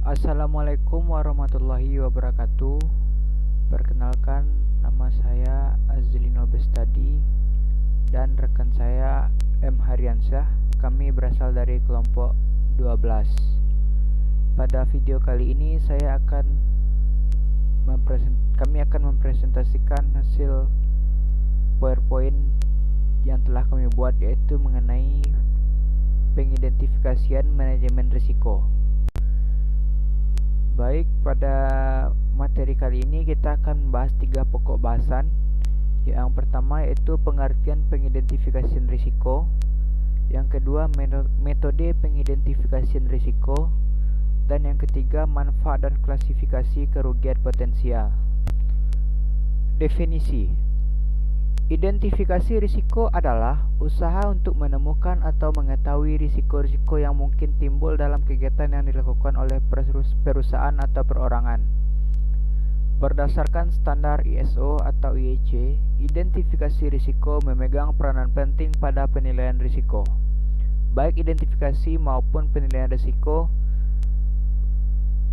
Assalamualaikum warahmatullahi wabarakatuh. Perkenalkan, nama saya Azlino Bestadi dan rekan saya M. Haryansyah. Kami berasal dari kelompok 12. Pada video kali ini kami akan mempresentasikan hasil PowerPoint yang telah kami buat, yaitu mengenai pengidentifikasian manajemen risiko. Baik, pada materi kali ini kita akan membahas 3 pokok bahasan. Yang pertama yaitu pengertian pengidentifikasian risiko. Yang kedua, metode pengidentifikasian risiko. Dan yang ketiga, manfaat dan klasifikasi kerugian potensial. Definisi: identifikasi risiko adalah usaha untuk menemukan atau mengetahui risiko-risiko yang mungkin timbul dalam kegiatan yang dilakukan oleh perusahaan atau perorangan. Berdasarkan standar ISO atau IEC, identifikasi risiko memegang peranan penting pada penilaian risiko. Baik identifikasi maupun penilaian risiko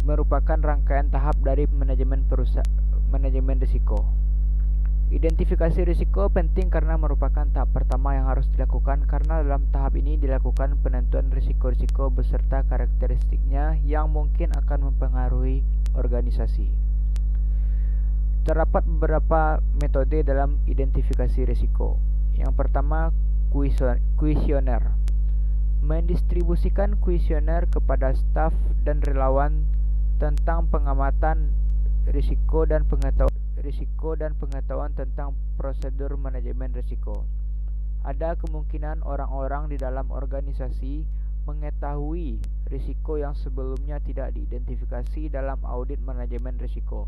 merupakan rangkaian tahap dari manajemen risiko. Identifikasi risiko penting karena merupakan tahap pertama yang harus dilakukan, karena dalam tahap ini dilakukan penentuan risiko-risiko beserta karakteristiknya yang mungkin akan mempengaruhi organisasi. Terdapat beberapa metode dalam identifikasi risiko. Yang pertama, kuesioner. Mendistribusikan kuesioner kepada staf dan relawan tentang pengamatan risiko dan pengetahuan tentang prosedur manajemen risiko. Ada kemungkinan orang-orang di dalam organisasi mengetahui risiko yang sebelumnya tidak diidentifikasi dalam audit manajemen risiko.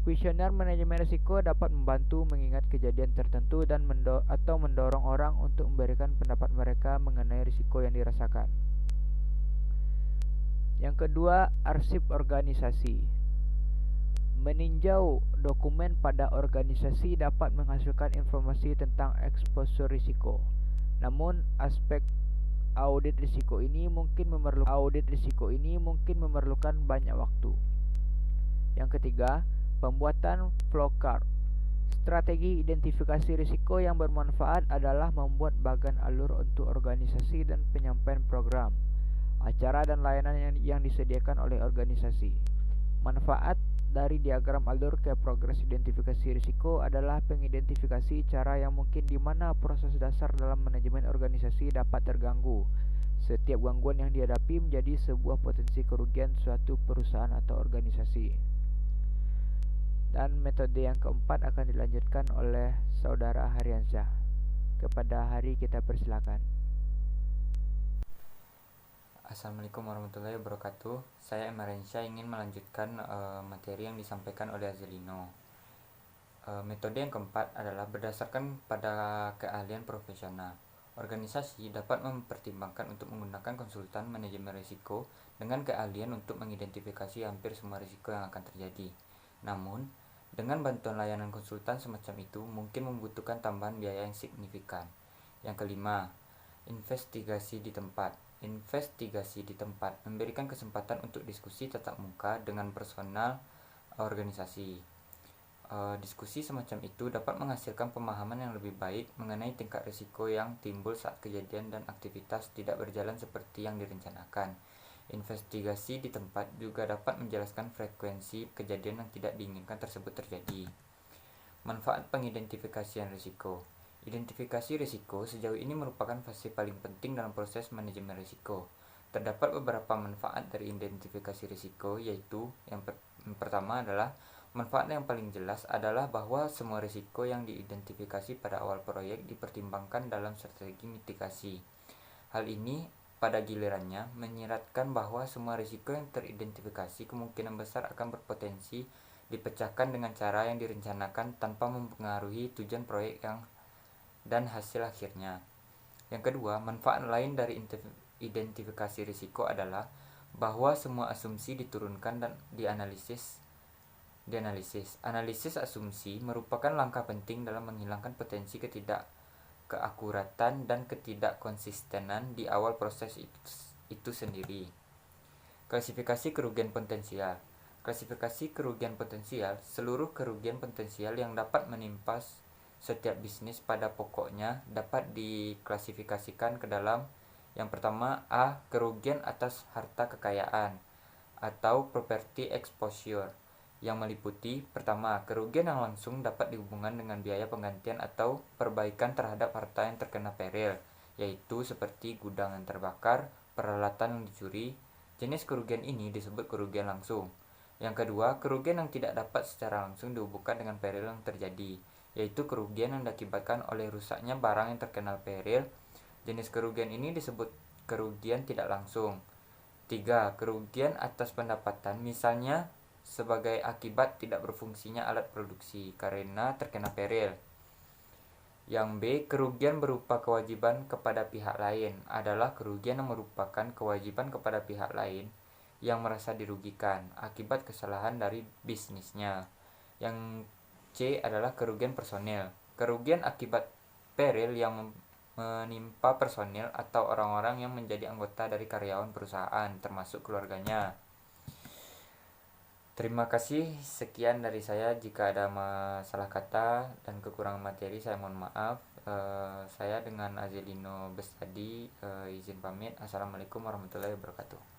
Kuesioner manajemen risiko dapat membantu mengingat kejadian tertentu dan mendorong orang untuk memberikan pendapat mereka mengenai risiko yang dirasakan. Yang kedua, arsip organisasi. Meninjau dokumen pada organisasi dapat menghasilkan informasi tentang eksposur risiko. Namun, aspek audit risiko ini mungkin memerlukan banyak waktu. Yang ketiga, pembuatan flowchart. Strategi identifikasi risiko yang bermanfaat adalah membuat bagan alur untuk organisasi dan penyampaian program, acara dan layanan yang disediakan oleh organisasi. Manfaat dari diagram alur ke progres identifikasi risiko adalah pengidentifikasi cara yang mungkin di mana proses dasar dalam manajemen organisasi dapat terganggu. Setiap gangguan yang dihadapi menjadi sebuah potensi kerugian suatu perusahaan atau organisasi. Dan metode yang keempat akan dilanjutkan oleh Saudara Haryansyah. Kepada Hari, kita persilakan. Assalamualaikum warahmatullahi wabarakatuh. Saya M. Haryansyah ingin melanjutkan materi yang disampaikan oleh Azlino. Metode yang keempat adalah berdasarkan pada keahlian profesional. Organisasi dapat mempertimbangkan untuk menggunakan konsultan manajemen risiko dengan keahlian untuk mengidentifikasi hampir semua risiko yang akan terjadi. Namun, dengan bantuan layanan konsultan semacam itu mungkin membutuhkan tambahan biaya yang signifikan. Yang kelima, investigasi di tempat. Investigasi di tempat memberikan kesempatan untuk diskusi tatap muka dengan personal organisasi. Diskusi semacam itu dapat menghasilkan pemahaman yang lebih baik mengenai tingkat risiko yang timbul saat kejadian dan aktivitas tidak berjalan seperti yang direncanakan. Investigasi di tempat juga dapat menjelaskan frekuensi kejadian yang tidak diinginkan tersebut terjadi. Manfaat pengidentifikasian risiko. Identifikasi risiko sejauh ini merupakan fase paling penting dalam proses manajemen risiko. Terdapat beberapa manfaat dari identifikasi risiko, yaitu yang pertama adalah manfaat yang paling jelas adalah bahwa semua risiko yang diidentifikasi pada awal proyek dipertimbangkan dalam strategi mitigasi. Hal ini pada gilirannya menyiratkan bahwa semua risiko yang teridentifikasi kemungkinan besar akan berpotensi dipecahkan dengan cara yang direncanakan tanpa mempengaruhi tujuan proyek dan hasil akhirnya. Yang kedua, manfaat lain dari identifikasi risiko adalah bahwa semua asumsi diturunkan dan dianalisis. Analisis asumsi merupakan langkah penting dalam menghilangkan potensi ketidakkeakuratan dan ketidakkonsistenan di awal proses itu sendiri. Klasifikasi kerugian potensial. Klasifikasi kerugian potensial, seluruh kerugian potensial yang dapat menimpa setiap bisnis pada pokoknya dapat diklasifikasikan ke dalam yang pertama A. Kerugian atas harta kekayaan atau property exposure, yang meliputi pertama, kerugian yang langsung dapat dihubungkan dengan biaya penggantian atau perbaikan terhadap harta yang terkena peril, yaitu seperti gudang yang terbakar, peralatan yang dicuri. Jenis kerugian ini disebut kerugian langsung. Yang kedua, kerugian yang tidak dapat secara langsung dihubungkan dengan peril yang terjadi, yaitu kerugian yang diakibatkan oleh rusaknya barang yang terkena peril. Jenis kerugian ini disebut kerugian tidak langsung. 3. Kerugian atas pendapatan, misalnya sebagai akibat tidak berfungsinya alat produksi karena terkena peril. Yang B. Kerugian berupa kewajiban kepada pihak lain adalah kerugian yang merupakan kewajiban kepada pihak lain yang merasa dirugikan akibat kesalahan dari bisnisnya. Yang C adalah kerugian personil, kerugian akibat peril yang menimpa personil atau orang-orang yang menjadi anggota dari karyawan perusahaan, termasuk keluarganya. Terima kasih, sekian dari saya. Jika ada masalah kata dan kekurangan materi, saya mohon maaf. Saya dengan Azelino Bestadi izin pamit. Assalamualaikum warahmatullahi wabarakatuh.